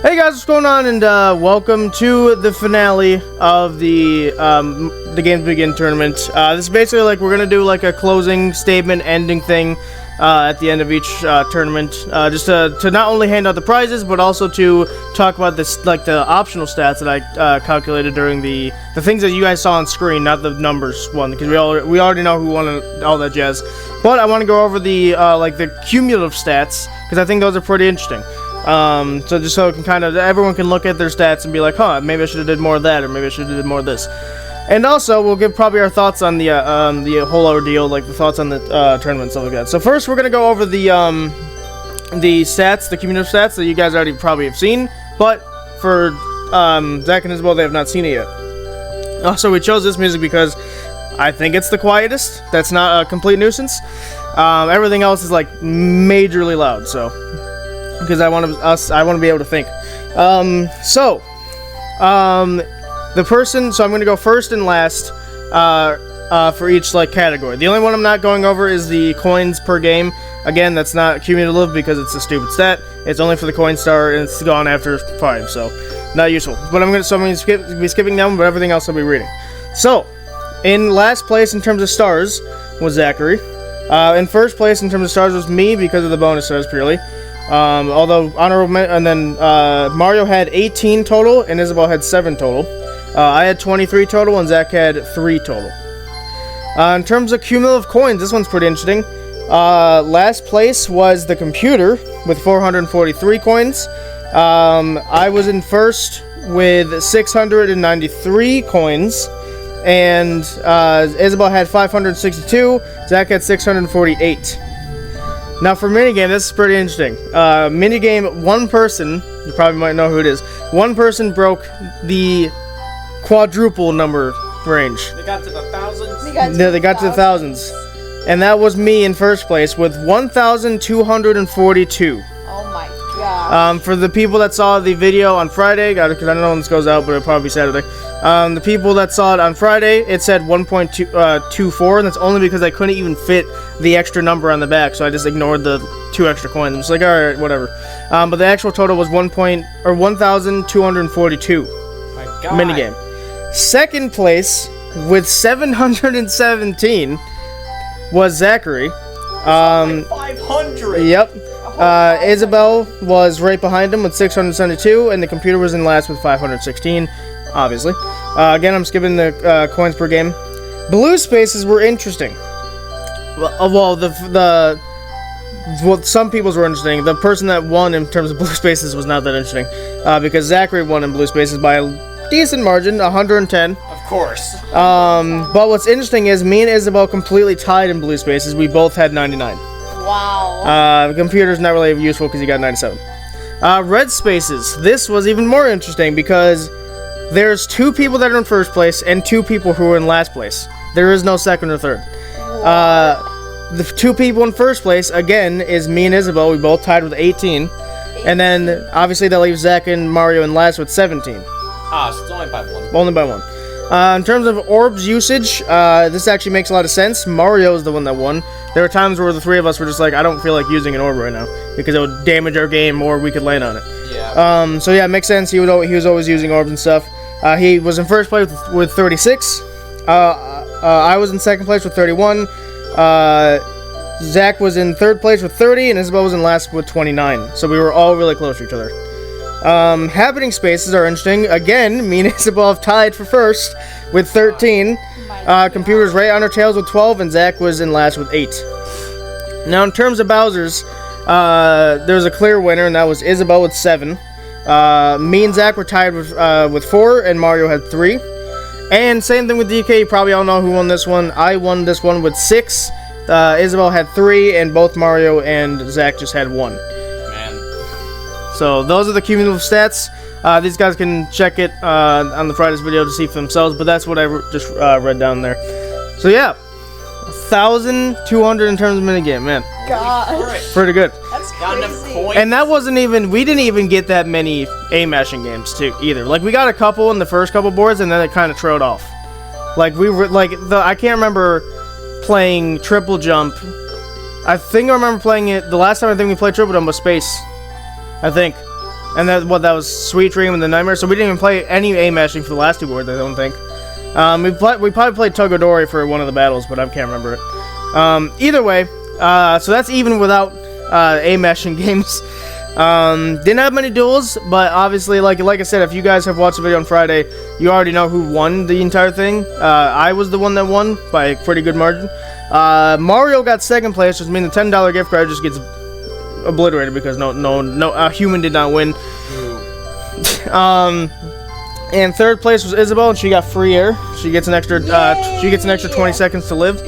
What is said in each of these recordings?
Hey guys, what's going on? And welcome to the finale of the Games Begin tournament. This is basically like we're gonna do like a closing statement, ending thing at the end of each tournament, just to not only hand out the prizes, but also to talk about this, like the optional stats that I calculated during the things that you guys saw on screen, not the numbers one, because we already know who won and all that jazz. But I want to go over the like the cumulative stats, because I think those are pretty interesting. So just so it can kind of, everyone can look at their stats and be like, huh, maybe I should have did more of that, or maybe I should have did more of this. And also, we'll give probably our thoughts on the whole ordeal, like the thoughts on the tournament and stuff like that. So first, we're gonna go over the stats, the cumulative stats that you guys already probably have seen, but for Zach and Isabel, they have not seen it yet. Also, we chose this music because I think it's the quietest. That's not a complete nuisance. Everything else is like majorly loud, so. Because I want to be able to think. So I'm going to go first and last for each like category. The only one I'm not going over is the coins per game. Again, that's not cumulative because it's a stupid stat. It's only for the coin star and it's gone after 5, so not useful. But I'm going to be skipping them, but everything else I'll be reading. So, in last place in terms of stars was Zachary. In first place in terms of stars was me because of the bonus stars purely. Although honorable, and then Mario had 18 total and Isabel had 7 total. I had 23 total and Zach had 3 total. In terms of cumulative coins, this one's pretty interesting. Last place was the computer with 443 coins. I was in first with 693 coins, and Isabel had 562. Zach had 648. Now for minigame, this is pretty interesting. Minigame, one person, you probably might know who it is, one person broke the quadruple number range. They got to the thousands? They got to the thousands. And that was me in first place with 1,242. Oh my god. For the people that saw the video on Friday, because I don't know when this goes out, but it'll probably be Saturday. The people that saw it on Friday, it said 1.24, and that's only because I couldn't even fit the extra number on the back, so I just ignored the 2 extra coins. I'm just like, alright, whatever. But the actual total was 1,242. My god. Minigame. Second place with 717 was Zachary. 500. Yep. Isabel was right behind him with 672, and the computer was in last with 516, obviously. Again, I'm skipping the coins per game. Blue spaces were interesting. Well, some people's were interesting. The person that won in terms of blue spaces was not that interesting, because Zachary won in blue spaces by a decent margin, 110. Of course. But what's interesting is me and Isabel completely tied in blue spaces. We both had 99. Wow. The computer's not really useful because he got 97. Red spaces. This was even more interesting because there's 2 people that are in first place and 2 people who are in last place. There is no second or third. The 2 people in first place, again, is me and Isabel. We both tied with 18. And then, obviously, that leaves Zach and Mario in last with 17. So it's only by 1. Only by 1. In terms of orbs usage, this actually makes a lot of sense. Mario is the one that won. There were times where the 3 of us were just like, I don't feel like using an orb right now because it would damage our game or we could land on it. Yeah. So yeah, it makes sense. He was always using orbs and stuff. He was in first place with 36. I was in second place with 31. Zach was in third place with 30, and Isabel was in last with 29. So we were all really close to each other. Happening spaces are interesting. Again, me and Isabel have tied for first with 13. Computers right on our tails with 12, and Zach was in last with 8. Now, in terms of Bowser's, there's a clear winner, and that was Isabel with 7. Me and Zach were tied with 4, and Mario had 3. And same thing with DK. You probably all know who won this one. I won this one with 6. Isabel had 3, and both Mario and Zach just had 1. So those are the cumulative stats. These guys can check it on the Friday's video to see for themselves, but that's what I just read down there. So yeah, 1,200 in terms of minigame, man. Gosh. Pretty good. That's crazy. And that wasn't even, we didn't even get that many A-mashing games too, either. Like, we got a couple in the first couple boards, and then it kind of trailed off. Like, we were, like, I can't remember playing Triple Jump. I think I remember playing it, the last time I think we played Triple Jump was Space. I think. And that was Sweet Dream and the Nightmare. So we didn't even play any A mashing for the last two boards, I don't think. We probably played Togodori for one of the battles, but I can't remember it. Either way, so that's even without A mashing games. Didn't have many duels, but obviously, like I said, if you guys have watched the video on Friday, you already know who won the entire thing. I was the one that won by a pretty good margin. Mario got second place, which means the $10 gift card just gets obliterated because no human did not win. And third place was Isabel, and she got free air. She gets an extra 20 seconds to live.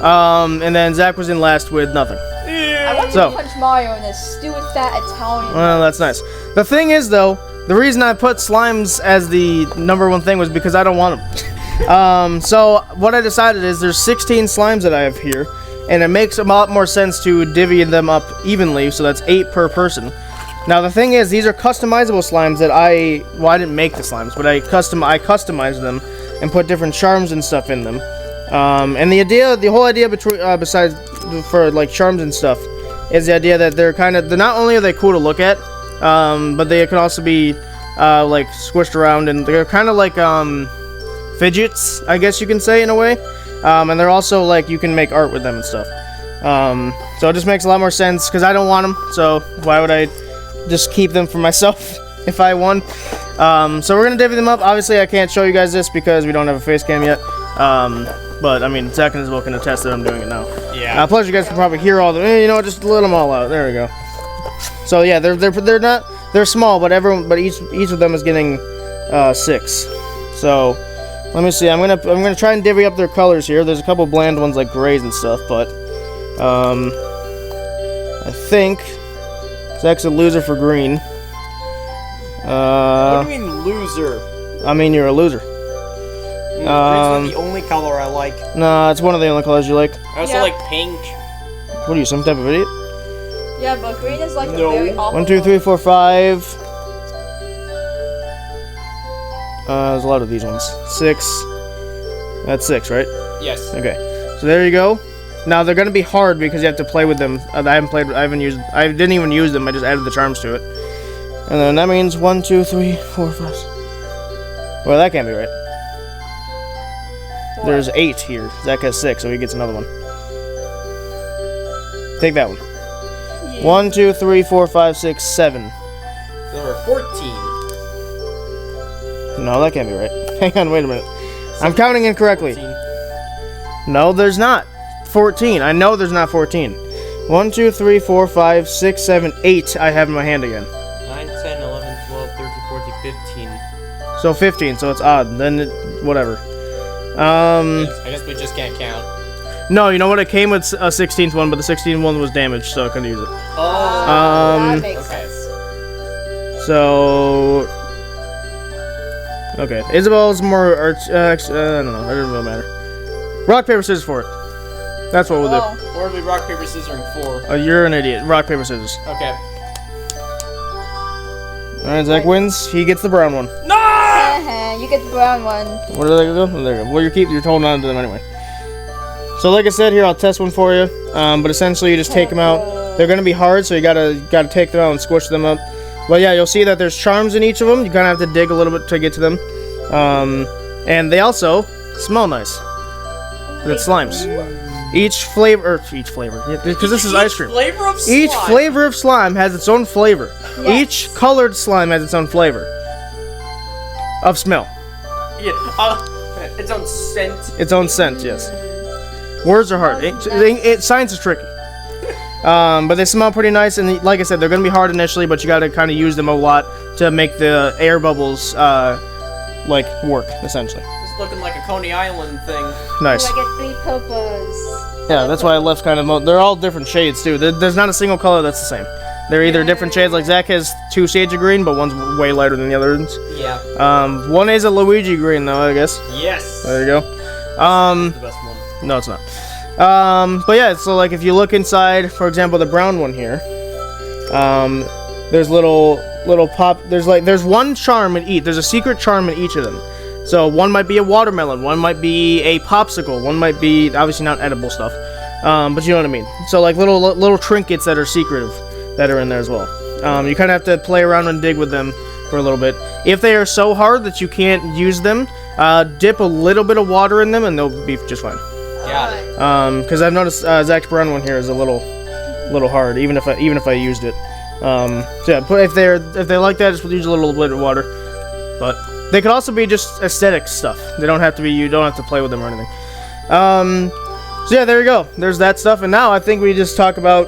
And then Zach was in last with nothing. I want to punch Mario in this stupid fat Italian. Well, that's nice. The thing is, though, the reason I put slimes as the #1 thing was because I don't want them. So what I decided is there's 16 slimes that I have here, and it makes a lot more sense to divvy them up evenly, so that's 8 per person. Now the thing is, these are customizable slimes that I didn't make the slimes, but I customized them and put different charms and stuff in them. And the whole idea besides for like charms and stuff is the idea that they're not only are they cool to look at, but they can also be like squished around, and they're kind of like fidgets, I guess you can say, in a way. And they're also like you can make art with them and stuff. So it just makes a lot more sense because I don't want them, so why would I just keep them for myself if I won? So we're gonna divvy them up. Obviously I can't show you guys this because we don't have a face cam yet. But I mean, Zach and Isabel can attest that I'm doing it now. Yeah. Plus, you guys can probably hear all the. You know, just let them all out. There we go. So yeah, they're small, but each of them is getting 6. So let me see. I'm gonna try and divvy up their colors here. There's a couple bland ones like grays and stuff, but I think Zach's a loser for green. What do you mean loser? I mean you're a loser. Green's not the only color I like. Nah, it's one of the only colors you like. I also like pink. What are you, some type of idiot? Yeah, but green is like a very awful 1, 2, 3, 4, 5. There's a lot of these ones. 6. That's 6, right? Yes. Okay. So there you go. Now they're gonna be hard because you have to play with them. I didn't even use them. I just added the charms to it. And then that means 1, 2, 3, 4, 5. Well, that can't be right. There's 8 here. Zach has 6, so he gets another one. Take that one. 1, 2, 3, 4, 5, 6, 7. There are 14. No, that can't be right. Hang on, wait a minute. I'm counting incorrectly. 14. No, there's not 14. I know there's not 14. 1, 2, 3, 4, 5, 6, 7, 8 I have in my hand again. 9, 10, 11, 12, 13, 14, 15. So 15, so it's odd. Then whatever. I guess we just can't count. No, you know what? It came with a 16th one, but the 16th one was damaged, so I couldn't use it. Oh. That makes Okay. sense. So... Okay, Isabel's more... I don't know, it doesn't really matter. Rock, paper, scissors for it. That's what we'll do. Oh. Or we rock, paper, scissoring 4. Oh, you're an idiot. Rock, paper, scissors. Okay. Alright, Zach wins. He gets the brown one. No! You get the brown one. Where did they go? Oh, there you go. Well, you're holding on to them anyway. So like I said here, I'll test one for you. But essentially you just take them out. They're gonna be hard, so you gotta take them out and squish them up. But yeah, you'll see that there's charms in each of them. You kind of have to dig a little bit to get to them. And they also smell nice. It's slimes. Each flavor, because this is ice cream. Flavor of slime. Each flavor of slime has its own flavor. Yes. Each colored slime has its own flavor of smell. Yeah. Its own scent. Its own scent, yes. Words are hard. Science is tricky. But they smell pretty nice, and like I said, they're gonna be hard initially, but you gotta kind of use them a lot to make the air bubbles like work essentially. It's looking like a Coney Island thing. Nice. I get 3 purples. Yeah, that's why I left kind of. They're all different shades too. There's not a single color that's the same. They're either different shades. Like Zach has 2 shades of green, but one's way lighter than the other ones. Yeah. One is a Luigi green though, I guess. Yes. There you go. The best one. No, it's not. But yeah, so like if you look inside, for example, the brown one here, there's little pop. There's one charm in each. There's a secret charm in each of them. So one might be a watermelon, one might be a popsicle, one might be obviously not edible stuff, but you know what I mean. So like little trinkets that are secretive that are in there as well. You kind of have to play around and dig with them for a little bit. If they are so hard that you can't use them, dip a little bit of water in them and they'll be just fine. Got it. Because I've noticed Zach's brown one here is a little hard, even if I used it. So yeah, but if they like that, just use a little bit of water. But they could also be just aesthetic stuff. They don't have to be. You don't have to play with them or anything. So yeah, there you go. There's that stuff, and now I think we just talk about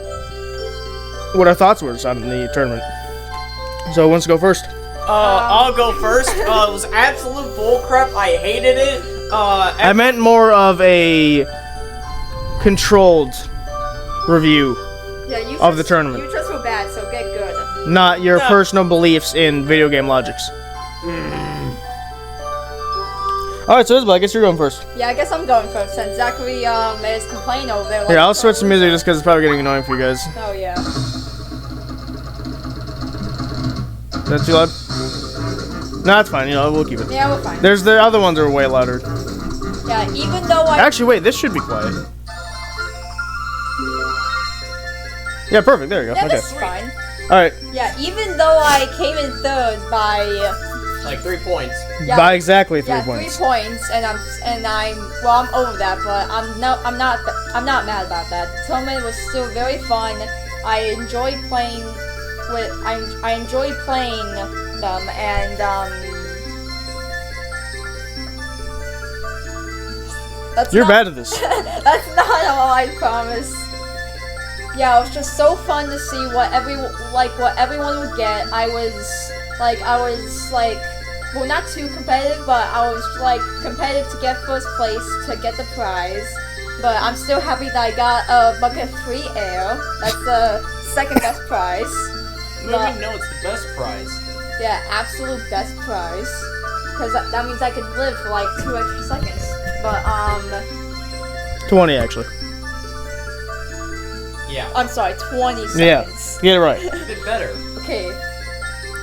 what our thoughts were on the tournament. So who wants to go first? I'll go first. It was absolute bullcrap. I hated it. I meant more of a controlled review of the tournament. You just were bad, so get good. Not your personal beliefs in video game logics. Alright, so Isabel, I guess you're going first. Yeah, I guess I'm going first since Zachary made his complaint over there. Here, I'll switch the music just because it's probably getting annoying for you guys. Oh, yeah. Is that too loud? No, it's fine. We'll keep it. Yeah, we're fine. There's the other ones are way louder. Yeah, even though I... Actually, wait, this should be quiet. Yeah, perfect. There you go. Yeah, okay. this is fine. Alright. Yeah, even though I came in third by... like 3 points. Yeah, by exactly 3 points. 3 points, and I'm over that, but I'm not mad about that. The tournament was still very fun. I enjoyed playing I enjoyed playing them, and You're bad at this. That's not all, I promise. Yeah, it was just so fun to see what everyone would get. I was like, well, not too competitive, but I was like competitive to get first place to get the prize. But I'm still happy that I got a bucket of free air. That's the second best prize. No, it's the best prize. Yeah, absolute best prize. Because that means I can live for like 2 extra seconds. But 20 actually. Yeah. I'm sorry, 20 seconds. Yeah, get it right. A bit better. Okay.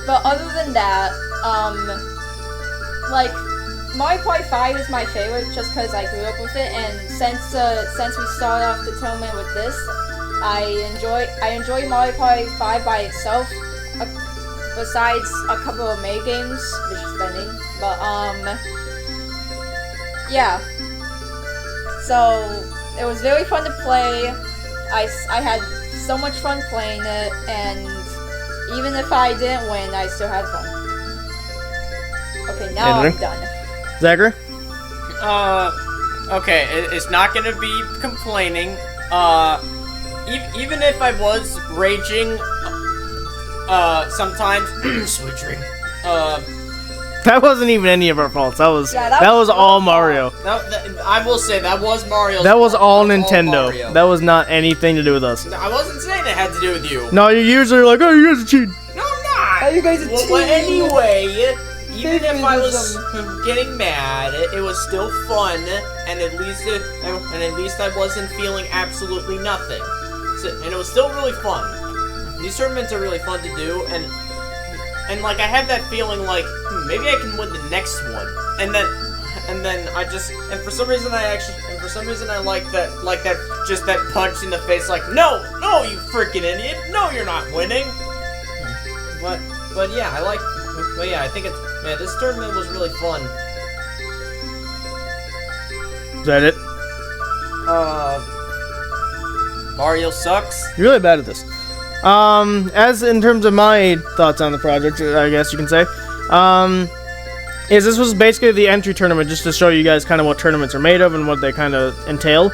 But other than that, like, Mario Party 5 is my favorite just because I grew up with it, and since we started off the tournament with this, I enjoy Mario Party 5 by itself, besides a couple of May games, which is spending, but, yeah. So, it was very fun to play. I had so much fun playing it, and even if I didn't win, I still had fun. Okay, now I'm done. Zachary? Okay, it's not gonna be complaining. Even if I was raging, sometimes, sweet dream, That wasn't even any of our faults. That was all Mario. I will say, that was Mario. That was all Nintendo. That was not anything to do with us. I wasn't saying it had to do with you. No, you usually are like, oh, you guys are cheating. No, I'm not. Oh, you guys are But cheating. anyway, even if I was getting mad, it was still fun, and at least I wasn't feeling absolutely nothing. And it was still really fun. These tournaments are really fun to do, and like I had that feeling like maybe I can win the next one, and then for some reason I like that just that punch in the face, like no you freaking idiot, no you're not winning. But yeah, I think this tournament was really fun. Is that it? Mario sucks. You're really bad at this. As in terms of my thoughts on the project, I guess you can say, is this was basically the entry tournament just to show you guys kind of what tournaments are made of and what they kind of entail.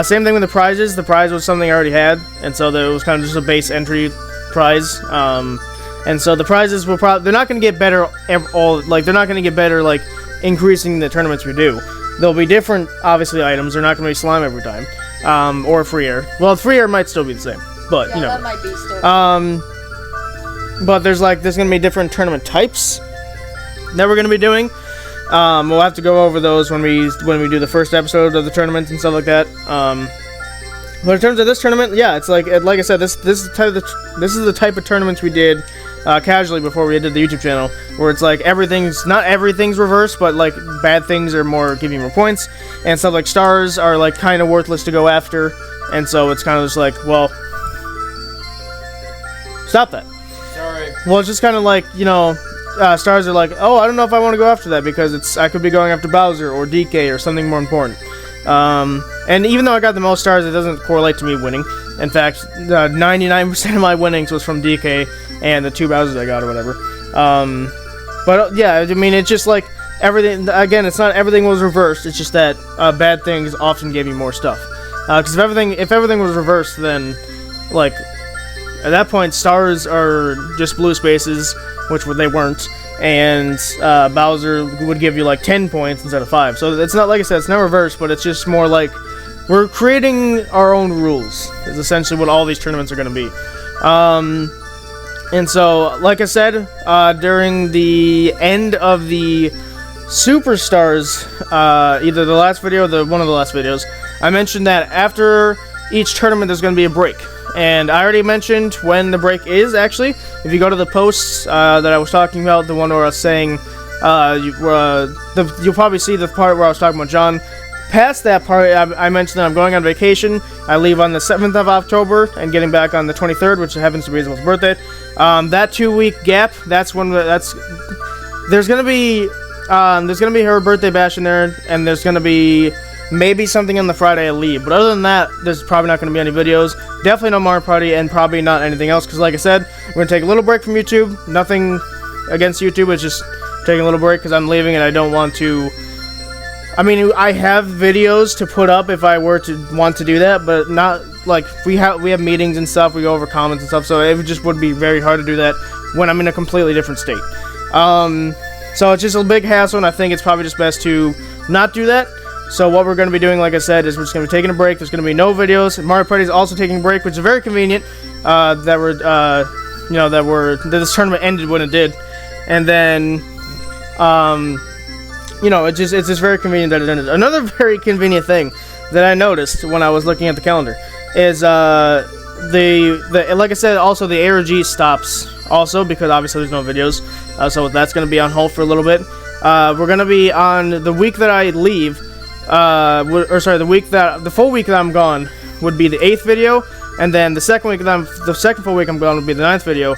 Same thing with the prizes. The prize was something I already had, and so it was kind of just a base entry prize. And so the prizes will they're not going to get better they're not going to get better like increasing the tournaments we do. There'll be different, obviously, items. They're not going to be slime every time, or free air. Well, free air might still be the same. But yeah, you know, that might be still. But there's gonna be different tournament types that we're gonna be doing. We'll have to go over those when we do the first episode of the tournament and stuff like that. But in terms of this tournament, yeah, it's like I said, this is the type of tournaments we did casually before we did the YouTube channel, where it's like not everything's reversed, but like bad things are more giving more points, and stuff like stars are like kind of worthless to go after, and so it's kind of just like, well. Stop that. well, it's just kind of like, you know, stars are like, oh, I don't know if I want to go after that because I could be going after Bowser or DK or something more important. And even though I got the most stars, it doesn't correlate to me winning. In fact, 99% of my winnings was from DK and the 2 Bowsers I got or whatever. But yeah, I mean, it's just like everything. Again, it's not everything was reversed. It's just that bad things often gave you more stuff. Because if everything was reversed, then like at that point, stars are just blue spaces, which they weren't, and Bowser would give you like 10 points instead of 5. So it's not, like I said, it's not reversed, but it's just more like we're creating our own rules. Is essentially what all these tournaments are going to be. And so, like I said, during the end of the Superstars, either the last video or one of the last videos, I mentioned that after each tournament there's going to be a break. And I already mentioned when the break is, actually. If you go to the posts that I was talking about, the one where I was saying, you'll probably see the part where I was talking about John. Past that part, I mentioned that I'm going on vacation. I leave on the 7th of October and getting back on the 23rd, which happens to be Isabel's birthday. That 2-week gap, there's gonna be her birthday bash in there, and there's gonna be maybe something on the Friday I leave. But other than that, there's probably not gonna be any videos. Definitely no Mario Party, and probably not anything else. Because like I said, we're gonna take a little break from YouTube. Nothing against YouTube, it's just taking a little break because I'm leaving and I don't want to. I mean, I have videos to put up if I were to want to do that, but not like we have meetings and stuff. We go over comments and stuff, so it just would be very hard to do that when I'm in a completely different state. So it's just a big hassle, and I think it's probably just best to not do that. So what we're going to be doing, like I said, is we're just going to be taking a break. There's going to be no videos. Mario Party is also taking a break, which is very convenient. That this tournament ended when it did, and then. It's just very convenient that it ended. Another very convenient thing that I noticed when I was looking at the calendar is like I said, also the ARG stops also because obviously there's no videos, so that's going to be on hold for a little bit. We're going to be on the week that I leave, the full week that I'm gone would be the 8th video, and then the second full week I'm gone would be the 9th video.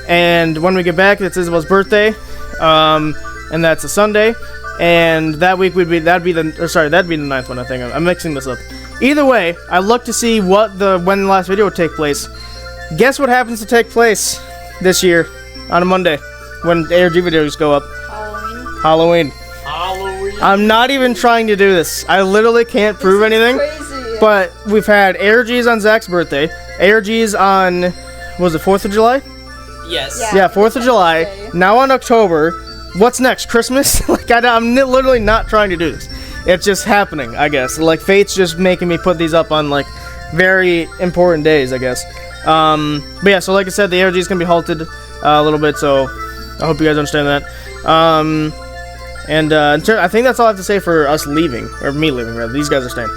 And when we get back, it's Isabel's birthday, and that's a Sunday. And that week that'd be the 9th one. I think I'm mixing this up. Either way, I looked to see when the last video would take place. Guess what happens to take place this year on a Monday when ARG videos go up? Halloween. I'm not even trying to do this. I literally can't prove anything. Crazy. But we've had ARGs on Zach's birthday. ARGs on, was it 4th of July? Yes. Yeah, 4th of July. Okay. Now on October. What's next? Christmas? I'm literally not trying to do this. It's just happening, I guess. Like, fate's just making me put these up on, like, very important days, I guess. But yeah, so like I said, the ARG is going to be halted a little bit, so I hope you guys understand that. I think that's all I have to say for us leaving. Or me leaving, rather. These guys are staying.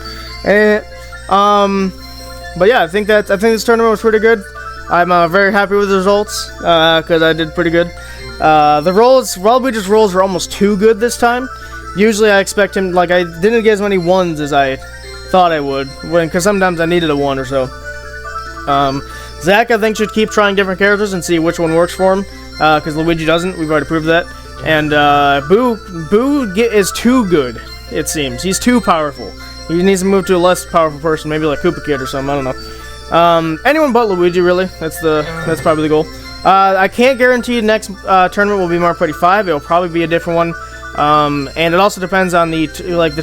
But yeah, I think this tournament was pretty good. I'm very happy with the results, because I did pretty good. Waluigi's rolls were almost too good this time. Usually I expect him, I didn't get as many 1s as I thought I would, because sometimes I needed a 1 or so. Zach, I think, should keep trying different characters and see which one works for him, because Luigi doesn't. We've already proved that. And Boo is too good, it seems. He's too powerful. He needs to move to a less powerful person, maybe like Koopa Kid or something, I don't know. Anyone but Luigi, really. That's probably the goal. I can't guarantee the next tournament will be Mario Party 5. It'll probably be a different one. And it also depends on the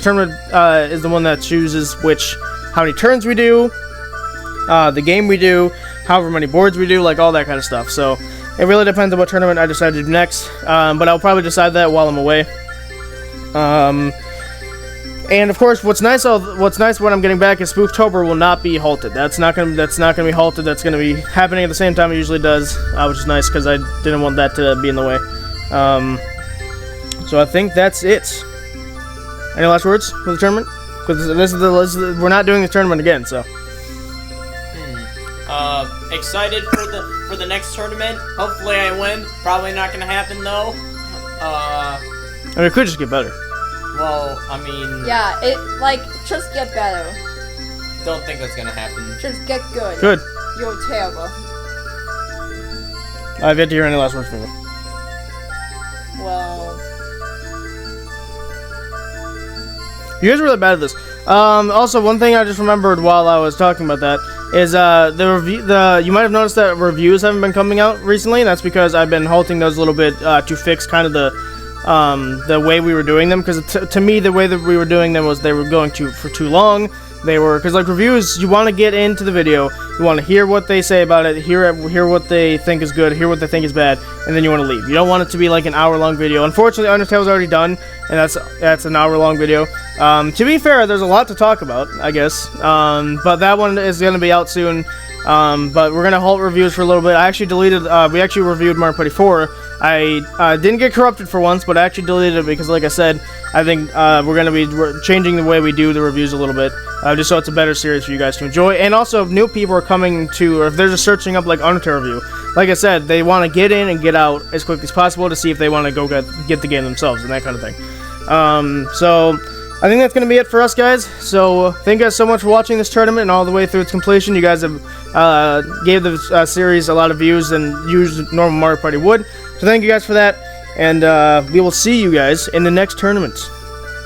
tournament is the one that chooses how many turns we do, the game we do, however many boards we do, all that kind of stuff. So it really depends on what tournament I decide to do next. But I'll probably decide that while I'm away. And of course, what's nice when I'm getting back is Spooktober will not be halted. That's not gonna be halted. That's gonna be happening at the same time it usually does, which is nice because I didn't want that to be in the way. So I think that's it. Any last words for the tournament? Because we're not doing the tournament again, so. Excited for the next tournament. Hopefully I win. Probably not gonna happen though. I mean, it could just get better. Well, I mean... Yeah, just get better. Don't think that's gonna happen. Just get good. Good. You're terrible. I've yet to hear any last words from you. Well, You guys are really bad at this. Also, one thing I just remembered while I was talking about that is the review. You might have noticed that reviews haven't been coming out recently, and that's because I've been halting those a little bit to fix kind of the way we were doing them. Because to me, the way that we were doing them was they were going for too long. They were, because like reviews, you want to get into the video, you want to hear what they say about it, hear what they think is good, hear what they think is bad, and then you want to leave. You don't want it to be like an hour-long video. Unfortunately, Undertale's already done, and that's an hour-long video. To be fair, there's a lot to talk about, I guess, but that one is going to be out soon. But we're going to halt reviews for a little bit. I actually deleted, we actually reviewed Mario Party 4. I didn't get corrupted for once, but I actually deleted it because, like I said, I think we're going to be changing the way we do the reviews a little bit, just so it's a better series for you guys to enjoy. And also, if new people are coming to, or if they're just searching up, like, Undertale review, like I said, they want to get in and get out as quickly as possible to see if they want to go get the game themselves and that kind of thing. So I think that's going to be it for us, guys. So thank you guys so much for watching this tournament and all the way through its completion. You guys have gave the series a lot of views than used normal Mario Party would. So thank you guys for that, and we will see you guys in the next tournament.